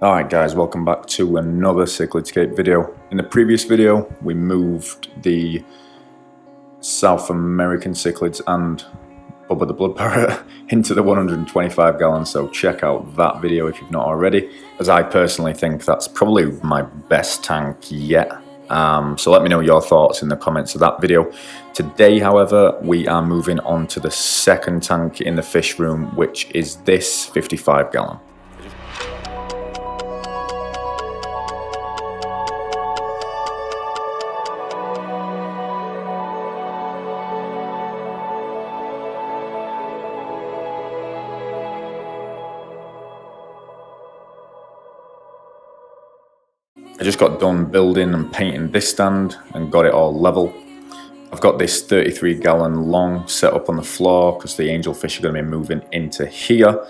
Alright guys, welcome back to another Cichlidscape video. In the previous video we moved the South American cichlids and Bubba the blood parrot into the 125 gallon, so check out that video if you've not already, as I personally think that's probably my best tank yet. So let me know your thoughts in the comments of that video. Today however we are moving on to the second tank in the fish room, which is this 55 gallon. I just got done building and painting this stand and got it all level. I've got this 33 gallon long set up on the floor because the angelfish are going to be moving into here,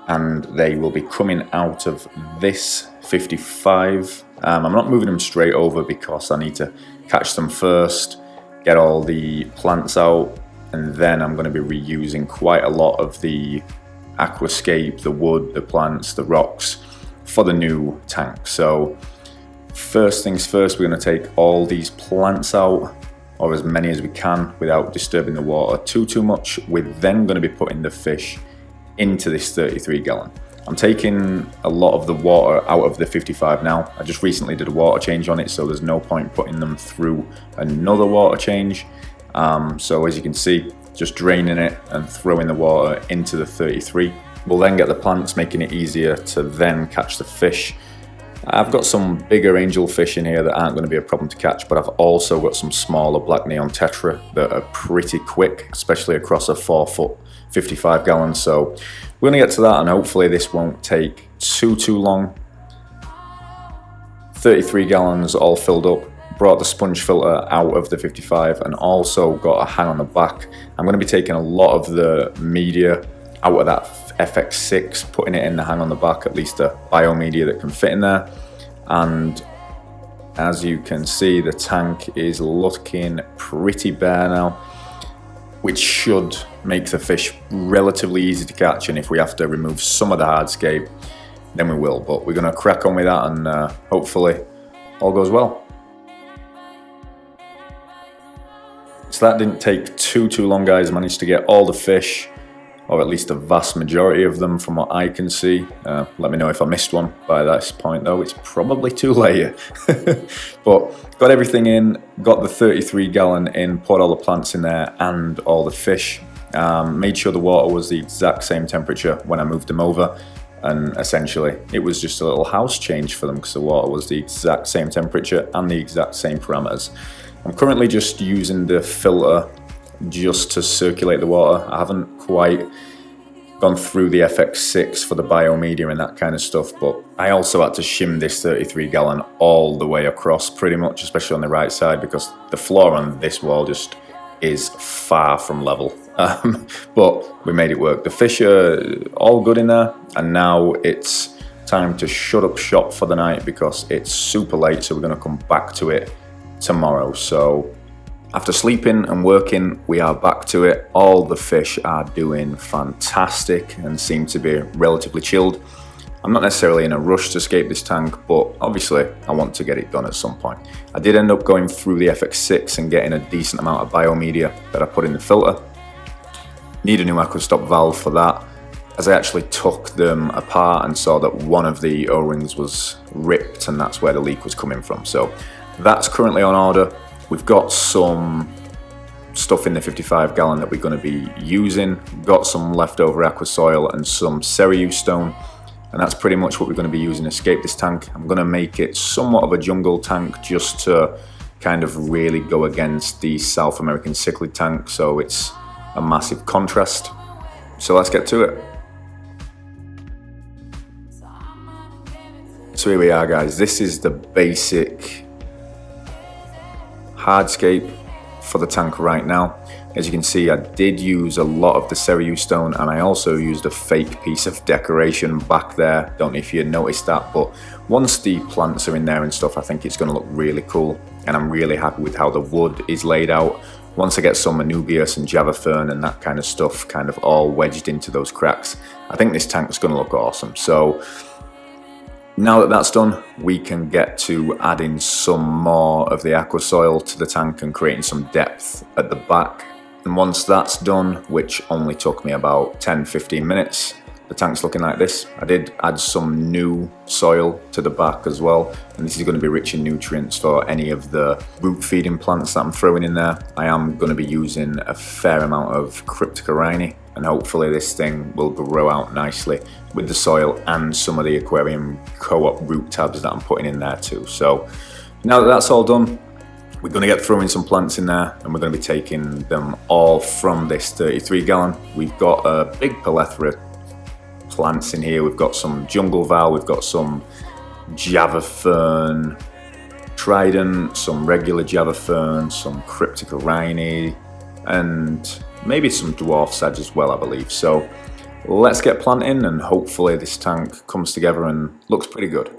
and they will be coming out of this 55. I'm not moving them straight over because I need to catch them first, get all the plants out, and then I'm going to be reusing quite a lot of the aquascape, the wood, the plants, the rocks for the new tank. So first things first, we're going to take all these plants out, or as many as we can without disturbing the water too much. We're then going to be putting the fish into this 33 gallon. I'm taking a lot of the water out of the 55 now. I just recently did a water change on it, so there's no point putting them through another water change. So as you can see, just draining it and throwing the water into the 33. We'll then get the plants, making it easier to then catch the fish. I've got some bigger angelfish in here that aren't going to be a problem to catch, but I've also got some smaller black neon tetra that are pretty quick, especially across a 4 foot 55 gallons. So we're going to get to that, and hopefully this won't take too long. 33 gallons all filled up. Brought the sponge filter out of the 55 and also got a hang on the back. I'm going to be taking a lot of the media out of that FX6, putting it in the hang on the back, at least a biomedia that can fit in there. And as you can see, the tank is looking pretty bare now, which should make the fish relatively easy to catch. And if we have to remove some of the hardscape, then we will, but we're going to crack on with that, and hopefully all goes well. So that didn't take too long, guys. I managed to get all the fish, or at least a vast majority of them from what I can see. Let me know if I missed one by this point though, it's probably too late. But got everything in, got the 33 gallon in, put all the plants in there and all the fish. Made sure the water was the exact same temperature when I moved them over, and essentially it was just a little house change for them because the water was the exact same temperature and the exact same parameters. I'm currently just using the filter just to circulate the water. I haven't quite gone through the FX6 for the biomedia and that kind of stuff, but I also had to shim this 33 gallon all the way across pretty much, especially on the right side, because the floor on this wall just is far from level. But we made it work. The fish are all good in there, and now it's time to shut up shop for the night because it's super late, so we're going to come back to it tomorrow. So after sleeping and working, we are back to it. All the fish are doing fantastic and seem to be relatively chilled. I'm not necessarily in a rush to escape this tank, but obviously I want to get it done at some point. I did end up going through the FX6 and getting a decent amount of biomedia that I put in the filter. Need a new aquastop valve for that, as I actually took them apart and saw that one of the O-rings was ripped, and that's where the leak was coming from. So that's currently on order. We've got some stuff in the 55 gallon that we're going to be using. Got some leftover aqua soil and some Cereus stone, and that's pretty much what we're going to be using to escape this tank. I'm going to make it somewhat of a jungle tank just to kind of really go against the South American cichlid tank, so it's a massive contrast. So let's get to it. So here we are, guys. This is the basic hardscape for the tank right now. As you can see, I did use a lot of the Cereus stone, and I also used a fake piece of decoration back there. Don't know if you noticed that, but once the plants are in there and stuff, I think it's going to look really cool, and I'm really happy with how the wood is laid out. Once I get some Anubias and Java Fern and that kind of stuff kind of all wedged into those cracks, I think this tank's going to look awesome. So Now that that's done, we can get to adding some more of the aqua soil to the tank and creating some depth at the back. And once that's done, which only took me about 10-15 minutes, the tank's looking like this. I did add some new soil to the back as well, and this is going to be rich in nutrients for any of the root feeding plants that I'm throwing in there. I am going to be using a fair amount of Cryptocorini, and hopefully this thing will grow out nicely with the soil and some of the aquarium co-op root tabs that I'm putting in there too. So now that that's all done, we're going to get throwing some plants in there, and we're going to be taking them all from this 33 gallon. We've got a big plethora plants in here. We've got some Jungle Val, we've got some Java Fern Trident, some regular Java Fern, some Cryptocorini, and maybe some dwarf sedge as well, I believe. So let's get planting, and hopefully this tank comes together and looks pretty good.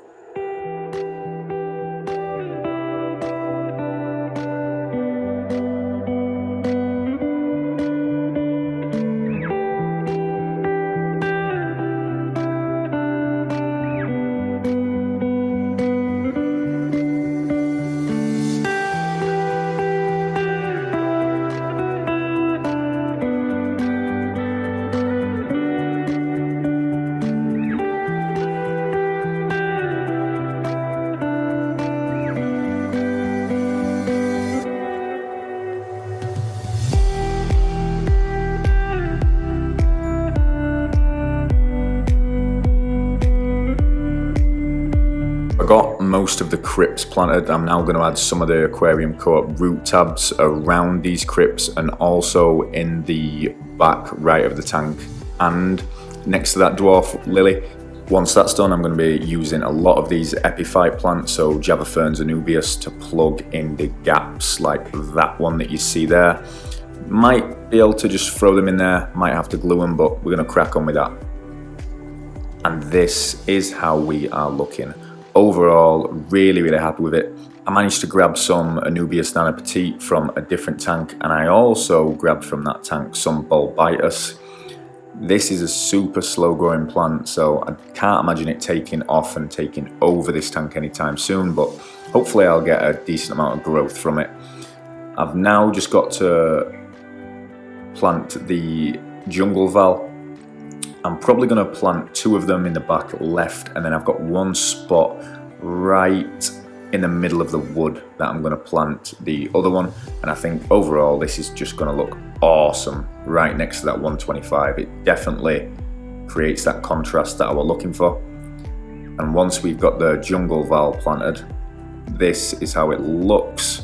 Got most of the crypts planted. I'm now going to add some of the aquarium co-op root tabs around these crypts and also in the back right of the tank and next to that dwarf lily. Once that's done, I'm going to be using a lot of these epiphyte plants, so Java Ferns anubias, to plug in the gaps like that one that you see there. Might be able to just throw them in there, might have to glue them, but we're going to crack on with that. And this is how we are looking. Overall, really happy with it. I managed to grab some Anubias Nana Petite from a different tank, and I also grabbed from that tank some Bulbitis. This is a super slow growing plant, so I can't imagine it taking off and taking over this tank anytime soon, but hopefully I'll get a decent amount of growth from it. I've now just got to plant the Jungle Val. I'm probably going to plant 2 of them in the back left, and then I've got one spot right in the middle of the wood that I'm going to plant the other one. And I think overall this is just going to look awesome right next to that 125. It definitely creates that contrast that I was looking for. And once we've got the Jungle Val planted, this is how it looks.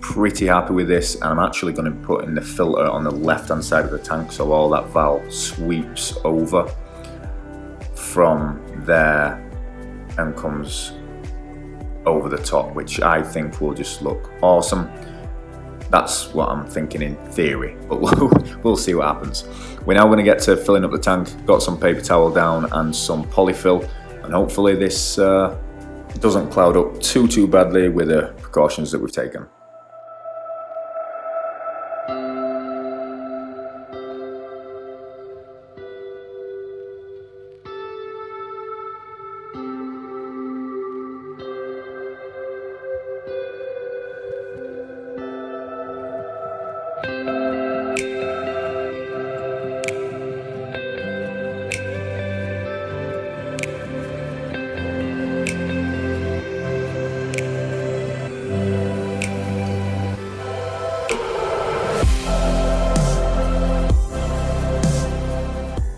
Pretty happy with this, and I'm actually going to put in the filter on the left hand side of the tank, so all that val sweeps over from there and comes over the top, which I think will just look awesome. That's what I'm thinking in theory, but we'll see what happens. We're now going to get to filling up the tank. Got some paper towel down and some polyfill, and hopefully this doesn't cloud up too badly with the precautions that we've taken.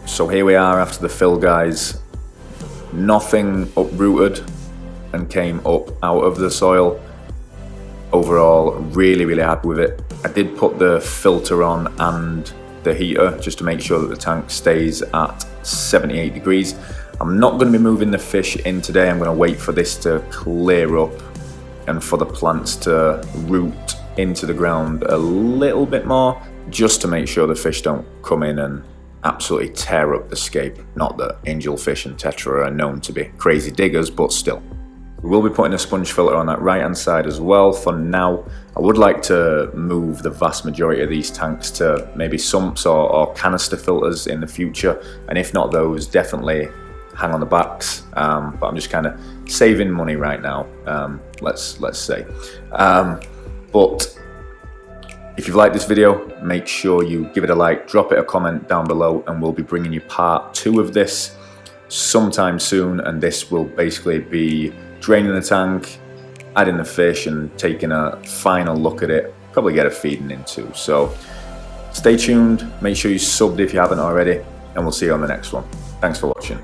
So here we are after the fill, guys. Nothing uprooted and came up out of the soil. Overall, really happy with it. I did put the filter on and the heater just to make sure that the tank stays at 78 degrees. I'm not going to be moving the fish in today. I'm going to wait for this to clear up and for the plants to root into the ground a little bit more, just to make sure the fish don't come in and absolutely tear up the scape. Not that angelfish and tetra are known to be crazy diggers, but still. We will be putting a sponge filter on that right hand side as well for now. I would like to move the vast majority of these tanks to maybe sumps or canister filters in the future, and if not those, definitely hang on the backs, but I'm just kind of saving money right now, let's say. But if you've liked this video, make sure you give it a like, drop it a comment down below, and we'll be bringing you part 2 of this sometime soon. And this will basically be draining the tank, adding the fish, and taking a final look at it, probably get it feeding in too. So stay tuned, make sure you subbed if you haven't already, and we'll see you on the next one. Thanks for watching.